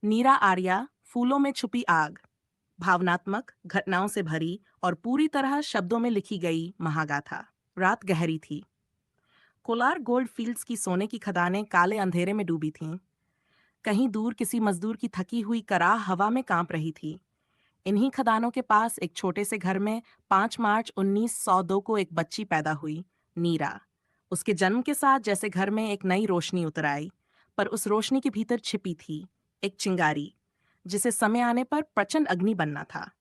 नीरा आर्या, फूलों में छुपी आग, भावनात्मक घटनाओं से भरी और पूरी तरह शब्दों में लिखी गई महागाथा। रात गहरी थी। कोलार गोल्ड फील्ड्स की सोने की खदानें काले अंधेरे में डूबी थीं। कहीं दूर किसी मजदूर की थकी हुई कराह हवा में कांप रही थी। इन्हीं खदानों के पास एक छोटे से घर में 5 मार्च 1902 को एक बच्ची पैदा हुई, नीरा। उसके जन्म के साथ जैसे घर में एक नई रोशनी उतर आई, पर उस रोशनी के भीतर छिपी थी एक चिंगारी, जिसे समय आने पर प्रचंड अग्नि बनना था।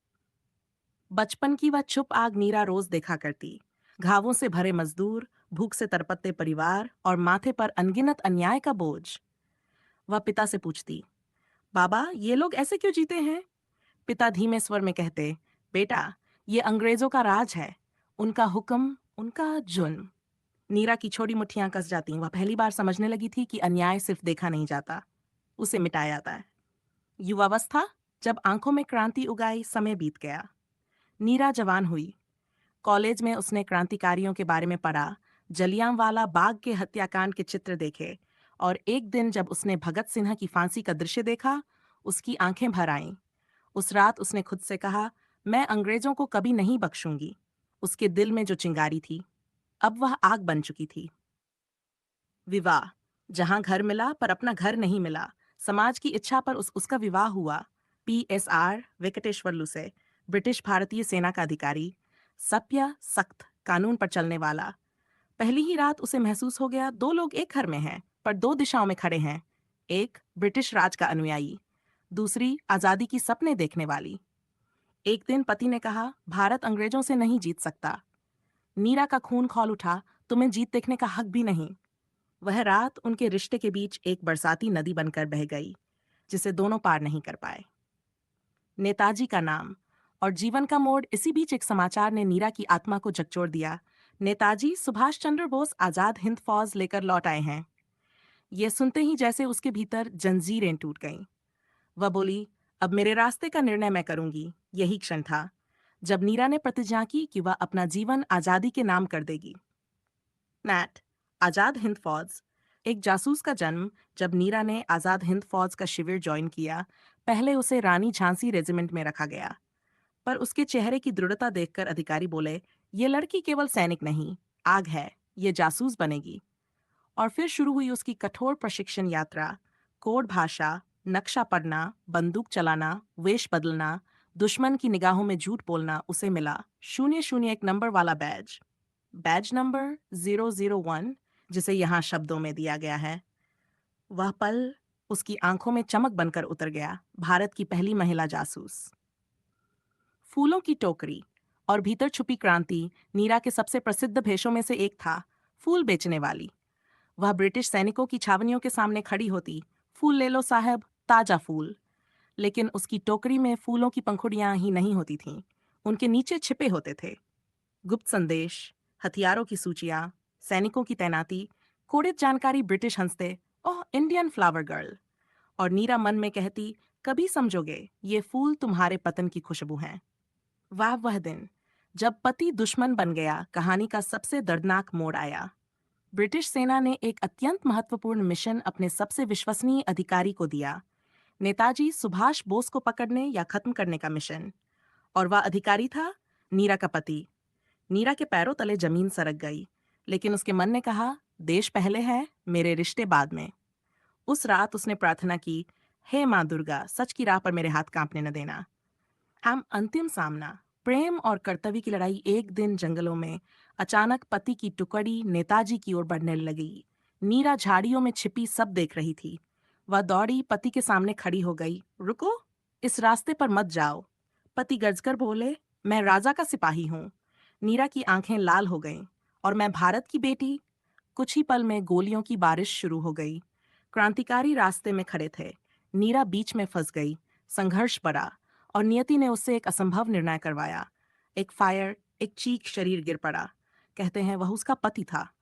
बचपन की वह चुप आग नीरा रोज देखा करती। घावों से भरे मजदूर, भूख से तरपते परिवार और माथे पर अनगिनत अन्याय का बोझ। वह पिता से पूछती, बाबा, ये लोग ऐसे क्यों जीते हैं? पिता धीमे स्वर में कहते, बेटा, ये अंग्रेजों का राज है। उनका हुक्म, उनका जुल्म। नीरा की छोटी मुट्ठियां कस जाती। वह पहली बार समझने लगी थी कि अन्याय सिर्फ देखा नहीं जाता, उसे मिटाया जाता है। युवावस्था, जब आंखों में क्रांति उगाई, समय बीत गया। नीरा जवान हुई। कॉलेज में उसने क्रांतिकारियों के बारे में पढ़ा, जलियांवाला बाग के हत्याकांड के चित्र देखे, और एक दिन जब उसने भगत सिन्हा की फांसी का दृश्य देखा, उसकी आंखें भर आईं। उस रात उसने खुद से कहा, मैं अंग्रेजों को कभी नहीं बख्शूंगी। उसके दिल में जो चिंगारी थी, अब वह आग बन चुकी थी। विवाह, जहां घर मिला पर अपना घर नहीं मिला। समाज की इच्छा पर उसका विवाह हुआ। PSR वेंकटेश्वरलू से, ब्रिटिश भारतीय सेना का अधिकारी, सभ्य, सख्त, कानून पर चलने वाला। पहली ही रात उसे महसूस हो गया, दो लोग एक घर में हैं, पर दो दिशाओं में खड़े हैं। एक ब्रिटिश राज का अनुयायी, दूसरी आजादी की सपने देखने वाली। एक दिन पति ने कहा, भारत अंग्रेजों से नहीं जीत सकता। नीरा का खून खौल उठा, तुम्हें जीत देखने का हक भी नहीं। वह रात उनके रिश्ते के बीच एक बरसाती नदी बनकर बह गई, जिसे दोनों पार नहीं कर पाए। नेताजी का नाम और जीवन का मोड़। इसी बीच एक समाचार ने नीरा की आत्मा को झकझोर दिया। नेताजी सुभाष चंद्र बोस आजाद हिंद फौज लेकर लौट आए हैं। ये सुनते ही जैसे उसके भीतर जंजीरें टूट गईं। वह बोली, अब मेरे रास्ते का निर्णय मैं करूंगी। यही क्षण था जब नीरा ने प्रतिज्ञा की कि वह अपना जीवन आजादी के नाम कर देगी। नैट, आजाद हिंद फौज। एक जासूस का जन्म। जब नीरा ने आजाद हिंद फौज का शिविर ज्वाइन किया, पहले उसे रानी झांसी रेजिमेंट में रखा गया, पर उसके चेहरे की दृढ़ता देखकर अधिकारी बोले, ये लड़की केवल सैनिक नहीं, आग है, ये जासूस बनेगी। और फिर शुरू हुई उसकी कठोर प्रशिक्षण यात्रा। कोड भाषा, नक्शा पढ़ना, बंदूक चलाना, वेश बदलना, दुश्मन की निगाहों में झूठ बोलना उसे मिला। 001 एक नंबर वाला बैज। बैज नंबर 001, जिसे यहाँ शब्दों में दिया गया है। वह पल उसकी आंखों में चमक बनकर उतर गया। भारत की पहली महिला जासूस। फूलों की टोकरी और भीतर छुपी क्रांति नीरा के सबसे प्रसिद्ध भेषों में से एक था। फूल बेचने वाली। वह ब्रिटिश सैनिकों की छावनियों के सामने खड़ी होती, फूल ले लो साहब, ताजा फूल। लेकिन उसकी टोकरी में फूलों की पंखुड़ियां ही नहीं होती थीं, उनके नीचे छिपे होते थे गुप्त संदेश, हथियारों की सूचियां, सैनिकों की तैनाती, कोडित जानकारी। ब्रिटिश हंसते, ओह इंडियन फ्लावर गर्ल। और नीरा मन में कहती, कभी समझोगे, ये फूल तुम्हारे पतन की खुशबू हैं। वाह वह दिन जब पति दुश्मन बन गया। कहानी का सबसे दर्दनाक मोड़ आया। ब्रिटिश सेना ने एक अत्यंत महत्वपूर्ण मिशन अपने सबसे विश्वसनीय अधिकारी को दिया, नेताजी सुभाष बोस को पकड़ने या खत्म करने का मिशन। और वह अधिकारी था नीरा का पति। नीरा के पैरों तले जमीन सरक गई, लेकिन उसके मन ने कहा, देश पहले है, मेरे रिश्ते बाद में। उस रात उसने प्रार्थना की, हे माँ दुर्गा, सच की राह पर मेरे हाथ कांपने न देना। हम अंतिम सामना, प्रेम और कर्तव्य की लड़ाई। एक दिन जंगलों में अचानक पति की टुकड़ी नेताजी की ओर बढ़ने लगी। नीरा झाड़ियों में छिपी सब देख रही थी। वह दौड़ी, पति के सामने खड़ी हो गई। रुको, इस रास्ते पर मत जाओ। पति गरजकर बोले, मैं राजा का सिपाही हूँ। नीरा की आंखें लाल हो गईं। और मैं भारत की बेटी। कुछ ही पल में गोलियों की बारिश शुरू हो गई। क्रांतिकारी रास्ते में खड़े थे। नीरा बीच में फंस गई। संघर्ष बढ़ा और नियति ने उससे एक असंभव निर्णय करवाया। एक फायर, एक चीख, शरीर गिर पड़ा। कहते हैं वह उसका पति था।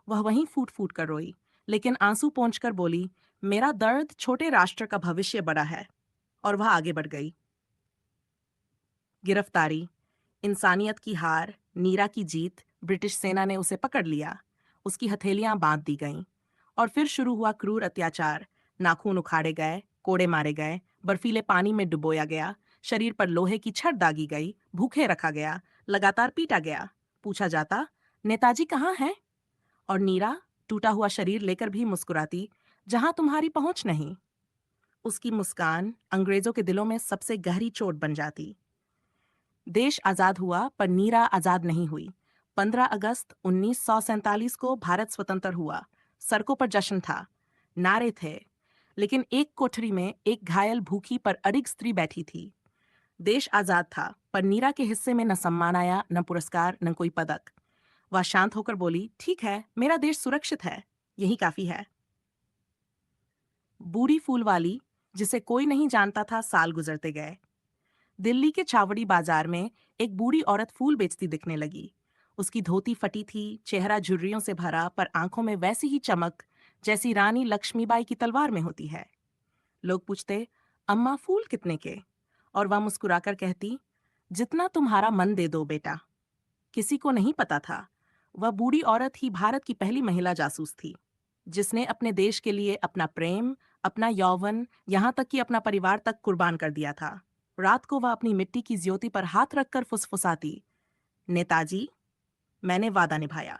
वह वहीं फूट फूट कर रोई, लेकिन आंसू पोंछकर बोली, मेरा दर्द छोटे राष्ट्र का भविष्य बड़ा है। और वह आगे बढ़ गई। गिरफ्तारी, इंसानियत की हार, नीरा की जीत। ब्रिटिश सेना ने उसे पकड़ लिया। उसकी हथेलियां बांध दी गईं। और फिर शुरू हुआ क्रूर अत्याचार। नाखून उखाड़े गए, कोड़े मारे गए, बर्फीले पानी में डुबोया गया, शरीर पर लोहे की छड़ दागी गई, भूखे रखा गया, लगातार पीटा गया। पूछा जाता, नेताजी कहाँ हैं? और नीरा टूटा हुआ शरीर लेकर भी मुस्कुराती, जहां तुम्हारी पहुंच नहीं। उसकी मुस्कान अंग्रेजों के दिलों में सबसे गहरी चोट बन जाती। देश आजाद हुआ पर नीरा आजाद नहीं हुई। 15 अगस्त 1947 को भारत स्वतंत्र हुआ। सड़कों पर जश्न था, नारे थे, लेकिन एक कोठरी में एक घायल भूखी पर अडिग स्त्री बैठी थी। देश आजाद था, पर नीरा के हिस्से में न सम्मान आया, न पुरस्कार, न कोई पदक। वह शांत होकर बोली, ठीक है, मेरा देश सुरक्षित है, यही काफी है। बूढ़ी फूल वाली, जिसे कोई नहीं जानता था, साल गुजरते गए। दिल्ली के चावड़ी बाजार में एक बूढ़ी औरत फूल बेचती दिखने लगी। उसकी धोती फटी थी, चेहरा झुर्रियों से भरा, पर आंखों में वैसी ही चमक जैसी रानी लक्ष्मीबाई की तलवार में होती है। लोग पूछते, अम्मा फूल कितने के? और वह मुस्कुराकर कहती, जितना तुम्हारा मन दे दो बेटा। किसी को नहीं पता था, वह बूढ़ी औरत ही भारत की पहली महिला जासूस थी, जिसने अपने देश के लिए अपना प्रेम, अपना यौवन, यहाँ तक कि अपना परिवार तक कुर्बान कर दिया था। रात को वह अपनी मिट्टी की ज्योति पर हाथ रखकर फुसफुसाती, नेताजी, मैंने वादा निभाया।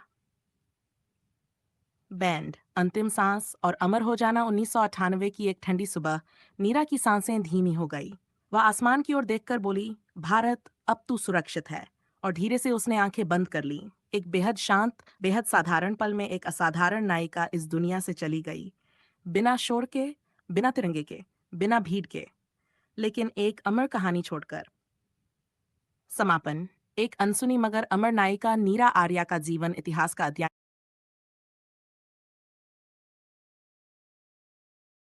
बैंड, अंतिम सांस और अमर हो जाना। 1998 की एक ठंडी सुबह नीरा की सांसें धीमी हो गई। वह आसमान की ओर देखकर बोली, भारत, अब तू सुरक्षित है। और धीरे से उसने आंखें बंद कर लीं। एक बेहद शांत, बेहद साधारण पल में एक असाधारण नायिका इस दुनिया से चली गई, बिना शोर के, बिना तिरंगे के, बिना भीड़ के, लेकिन एक अमर कहानी छोड़कर। समापन। एक अनसुनी मगर अमर नायिका नीरा आर्या का जीवन इतिहास का अध्याय